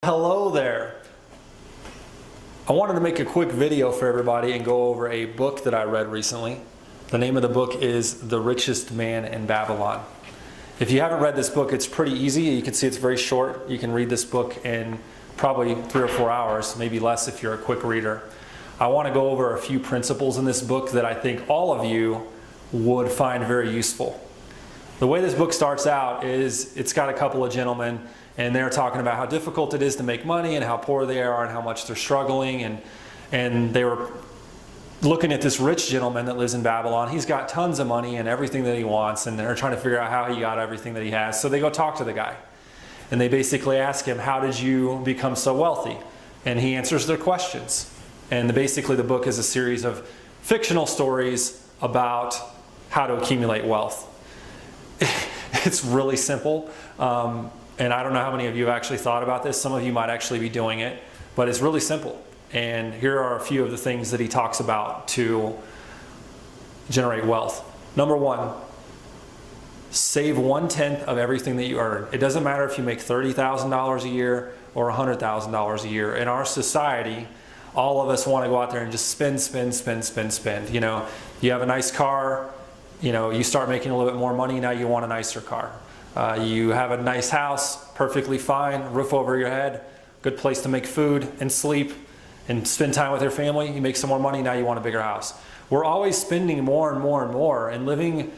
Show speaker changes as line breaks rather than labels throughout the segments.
Hello there. I wanted to make a quick video for everybody and go over a book that I read recently. The name of the book is The Richest Man in Babylon. If you haven't read this book, it's pretty easy. You can see it's very short. You can read this book in probably 3 or 4 hours, maybe less if you're a quick reader. I want to go over a few principles in this book that I think all of you would find very useful. The way this book starts out is it's got a couple of gentlemen and they're talking about how difficult it is to make money and how poor they are and how much they're struggling, and they were looking at this rich gentleman that lives in Babylon. He's got tons of money and everything that he wants, and they're trying to figure out how he got everything that he has. So they go talk to the guy and they basically ask him, how did you become so wealthy? And he answers their questions. And basically the book is a series of fictional stories about how to accumulate wealth. It's really simple, and I don't know how many of you have actually thought about this. Some of you might actually be doing it, but it's really simple. And here are a few of the things that he talks about to generate wealth. Number one, save 1/10 of everything that you earn. It doesn't matter if you make $30,000 a year or $100,000 a year. In our society, all of us want to go out there and just spend. You know, you have a nice car, you know, you start making a little bit more money, now you want a nicer car. You have a nice house, perfectly fine, roof over your head, good place to make food and sleep and spend time with your family. You make some more money, now you want a bigger house. We're always spending more and more and more and living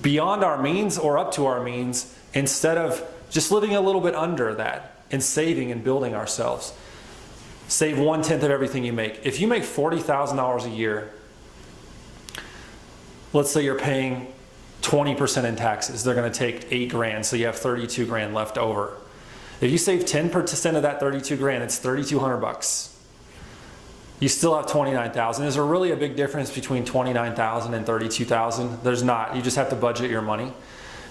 beyond our means or up to our means instead of just living a little bit under that and saving and building ourselves. Save 1/10 of everything you make. If you make $40,000 a year, let's say you're paying 20% in taxes. They're going to take 8 grand, so you have 32 grand left over. If you save 10% of that 32 grand, it's 3,200 bucks. You still have 29,000. Is there really a big difference between 29,000 and 32,000? There's not. You just have to budget your money.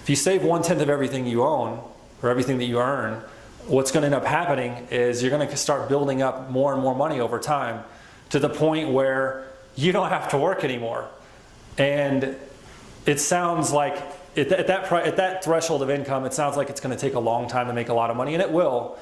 If you save 1/10 of everything you own or everything that you earn, what's going to end up happening is you're going to start building up more and more money over time to the point where you don't have to work anymore. And it sounds like at that threshold of income, it sounds like it's going to take a long time to make a lot of money, and it will.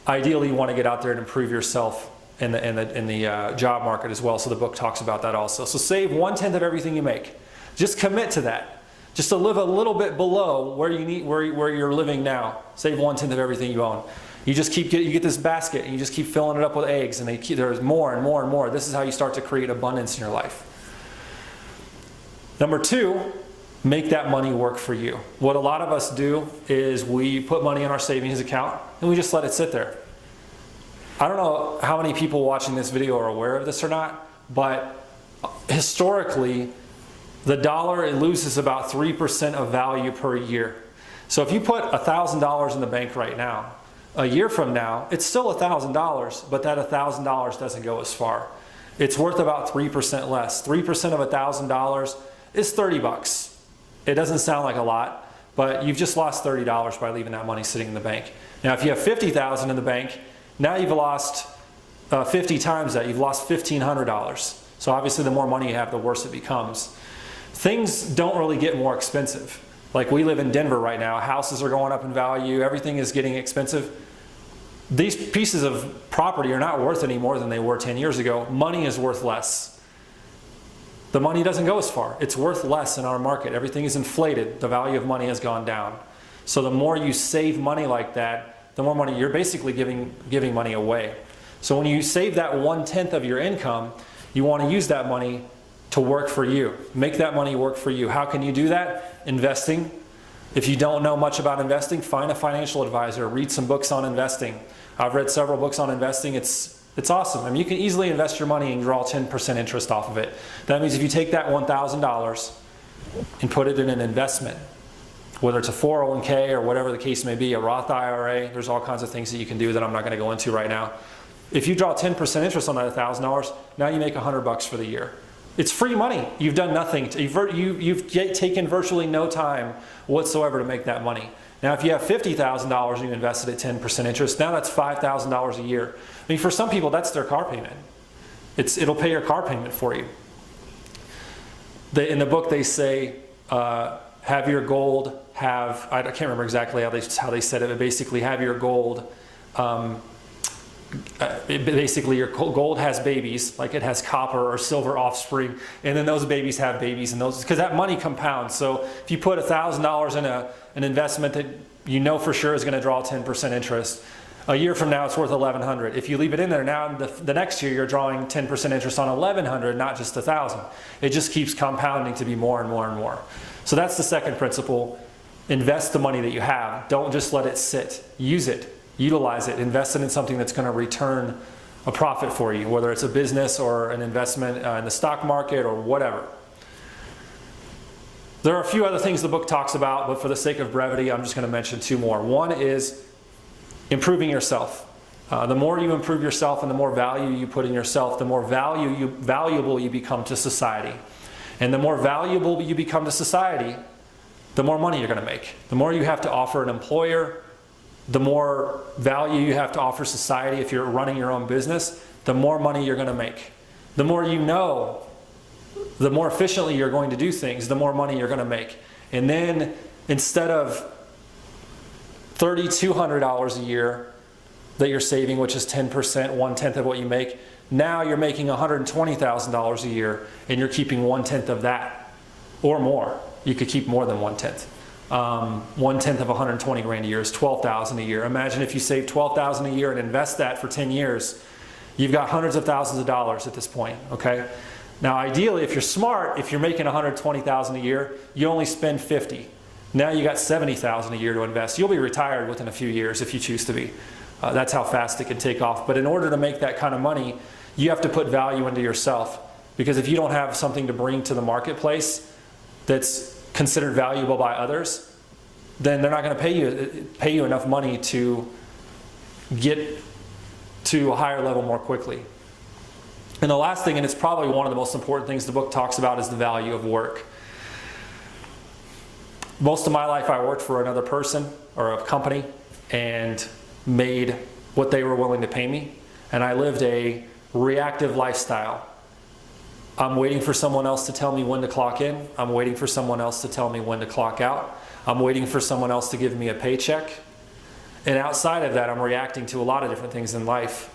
Ideally, you want to get out there and improve yourself in the job market as well. So the book talks about that also. So save 1/10 of everything you make. Just commit to that. Just to live a little bit below where you're living now. Save 1/10 of everything you own. You just you get this basket and you just keep filling it up with eggs, and there's more and more and more. This is how you start to create abundance in your life. Number two, make that money work for you. What a lot of us do is we put money in our savings account and we just let it sit there. I don't know how many people watching this video are aware of this or not, but historically, the dollar, it loses about 3% of value per year. So if you put $1,000 in the bank right now, a year from now, it's still $1,000, but that $1,000 doesn't go as far. It's worth about 3% less. 3% of $1,000 is 30 bucks. It doesn't sound like a lot, but you've just lost $30 by leaving that money sitting in the bank. Now, if you have 50,000 in the bank, now you've lost 50 times that. You've lost $1,500. So obviously, the more money you have, the worse it becomes. Things don't really get more expensive. Like we live in Denver right now. Houses are going up in value. Everything is getting expensive. These pieces of property are not worth any more than they were 10 years ago. Money is worth less. The money doesn't go as far. It's worth less in our market. Everything is inflated. The value of money has gone down. So the more you save money like that, the more money you're basically giving money away. So when you save that 1/10 of your income, you want to use that money to work for you. Make that money work for you. How can you do that? Investing. If you don't know much about investing, find a financial advisor. Read some books on investing. I've read several books on investing. It's awesome. I mean, you can easily invest your money and draw 10% interest off of it. That means if you take that $1,000 and put it in an investment, whether it's a 401k or whatever the case may be, a Roth IRA, there's all kinds of things that you can do that I'm not going to go into right now. If you draw 10% interest on that $1,000, now you make 100 bucks for the year. It's free money. You've done nothing. You've taken virtually no time whatsoever to make that money. Now, if you have $50,000 and you invested at 10% interest, now that's $5,000 a year. I mean, for some people, that's their car payment. It'll pay your car payment for you. In the book, they say, have your gold, I can't remember exactly how they said it, but basically have your gold basically your gold has babies, like it has copper or silver offspring, and then those babies have babies, and those, because that money compounds. So if you put $1,000 in an investment that you know for sure is going to draw 10% interest, a year from now it's worth $1,100. If you leave it in there now, the next year you're drawing 10% interest on $1,100, not just $1,000. It just keeps compounding to be more and more and more. So that's the second principle. Invest the money that you have. Don't just let it sit. Use it. Utilize it. Invest it in something that's going to return a profit for you, whether it's a business or an investment in the stock market or whatever. There are a few other things the book talks about, but for the sake of brevity, I'm just going to mention two more. One is improving yourself. The more you improve yourself and the more value you put in yourself, the more valuable you become to society. And the more valuable you become to society, the more money you're going to make. The more you have to offer an employer, the more value you have to offer society. If you're running your own business, the more money you're going to make. The more you know, the more efficiently you're going to do things, the more money you're going to make. And then instead of $3,200 a year that you're saving, which is 10%, 1/10 of what you make, now you're making $120,000 a year and you're keeping 1/10 of that or more. You could keep more than 1/10. 1/10 of 120 grand a year is 12,000 a year. Imagine if you save 12,000 a year and invest that for 10 years, you've got hundreds of thousands of dollars at this point, okay? Now ideally, if you're smart, if you're making 120,000 a year, you only spend 50. Now you got 70,000 a year to invest. You'll be retired within a few years if you choose to be. That's how fast it can take off. But in order to make that kind of money, you have to put value into yourself. Because if you don't have something to bring to the marketplace that's considered valuable by others, then they're not going to pay you enough money to get to a higher level more quickly. And the last thing, and it's probably one of the most important things the book talks about, is the value of work. Most of my life I worked for another person or a company and made what they were willing to pay me, and I lived a reactive lifestyle. I'm waiting for someone else to tell me when to clock in. I'm waiting for someone else to tell me when to clock out. I'm waiting for someone else to give me a paycheck. And outside of that, I'm reacting to a lot of different things in life.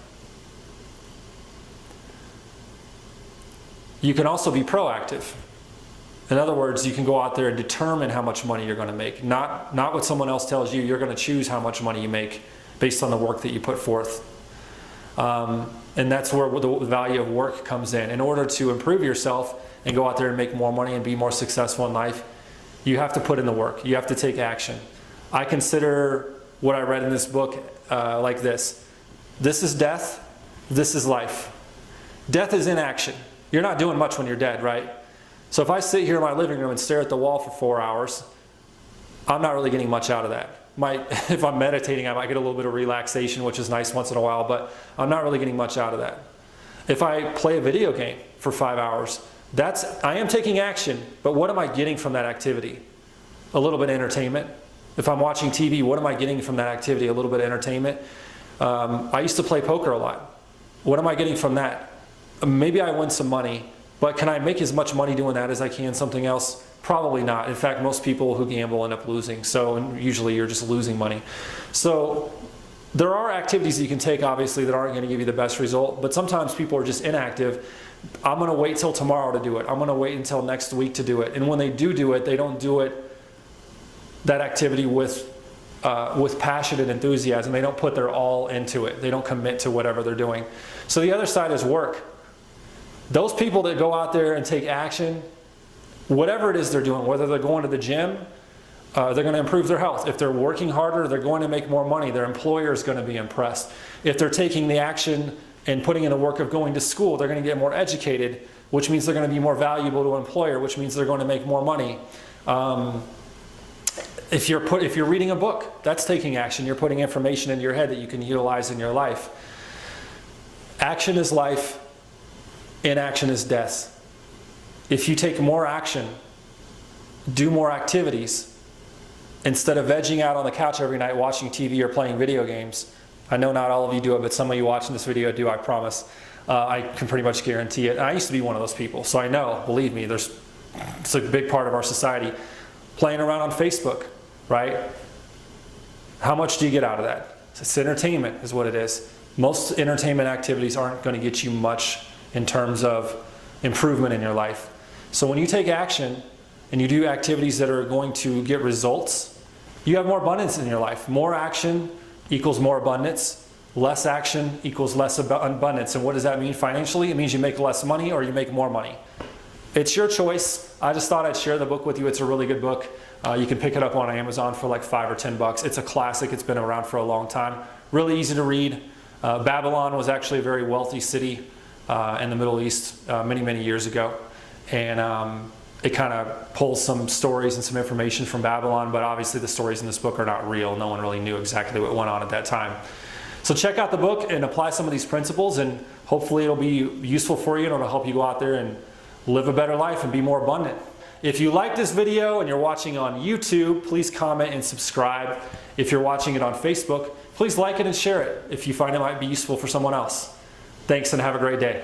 You can also be proactive. In other words, you can go out there and determine how much money you're going to make. Not what someone else tells you. You're going to choose how much money you make based on the work that you put forth. And that's where the value of work comes in. In order to improve yourself and go out there and make more money and be more successful in life, you have to put in the work. You have to take action. I consider what I read in this book like this. This is death. This is life. Death is inaction. You're not doing much when you're dead, right? So if I sit here in my living room and stare at the wall for 4 hours, I'm not really getting much out of that. If I'm meditating, I might get a little bit of relaxation, which is nice once in a while, but I'm not really getting much out of that. If I play a video game for 5 hours, I am taking action, but what am I getting from that activity? A little bit of entertainment. If I'm watching TV, what am I getting from that activity? A little bit of entertainment. I used to play poker a lot. What am I getting from that? Maybe I win some money, but can I make as much money doing that as I can something else? Probably not. In fact, most people who gamble end up losing. So usually you're just losing money. So there are activities that you can take, obviously, that aren't going to give you the best result. But sometimes people are just inactive. I'm going to wait till tomorrow to do it. I'm going to wait until next week to do it. And when they do it, they don't do it, that activity with passion and enthusiasm. They don't put their all into it. They don't commit to whatever they're doing. So the other side is work. Those people that go out there and take action, whatever it is they're doing, whether they're going to the gym, they're going to improve their health. If they're working harder, they're going to make more money. Their employer is going to be impressed. If they're taking the action and putting in the work of going to school, they're going to get more educated, which means they're going to be more valuable to an employer, which means they're going to make more money. If you're reading a book, that's taking action. You're putting information into your head that you can utilize in your life. Action is life. Inaction is death. If you take more action, do more activities, instead of vegging out on the couch every night watching TV or playing video games. I know not all of you do it, but some of you watching this video do, I promise. I can pretty much guarantee it. And I used to be one of those people, so I know, believe me, it's a big part of our society. Playing around on Facebook, right? How much do you get out of that? It's entertainment is what it is. Most entertainment activities aren't going to get you much in terms of improvement in your life. So when you take action and you do activities that are going to get results, you have more abundance in your life. More action equals more abundance. Less action equals less abundance. And what does that mean financially? It means you make less money or you make more money. It's your choice. I just thought I'd share the book with you. It's a really good book. You can pick it up on Amazon for like $5 or $10. It's a classic. It's been around for a long time. Really easy to read. Babylon was actually a very wealthy city in the Middle East many years ago. And it kind of pulls some stories and some information from Babylon, but obviously the stories in this book are not real. No one really knew exactly what went on at that time. So check out the book and apply some of these principles, and hopefully it'll be useful for you and it'll help you go out there and live a better life and be more abundant. If you like this video and you're watching on YouTube, please comment and subscribe. If you're watching it on Facebook, please like it and share it if you find it might be useful for someone else. Thanks and have a great day.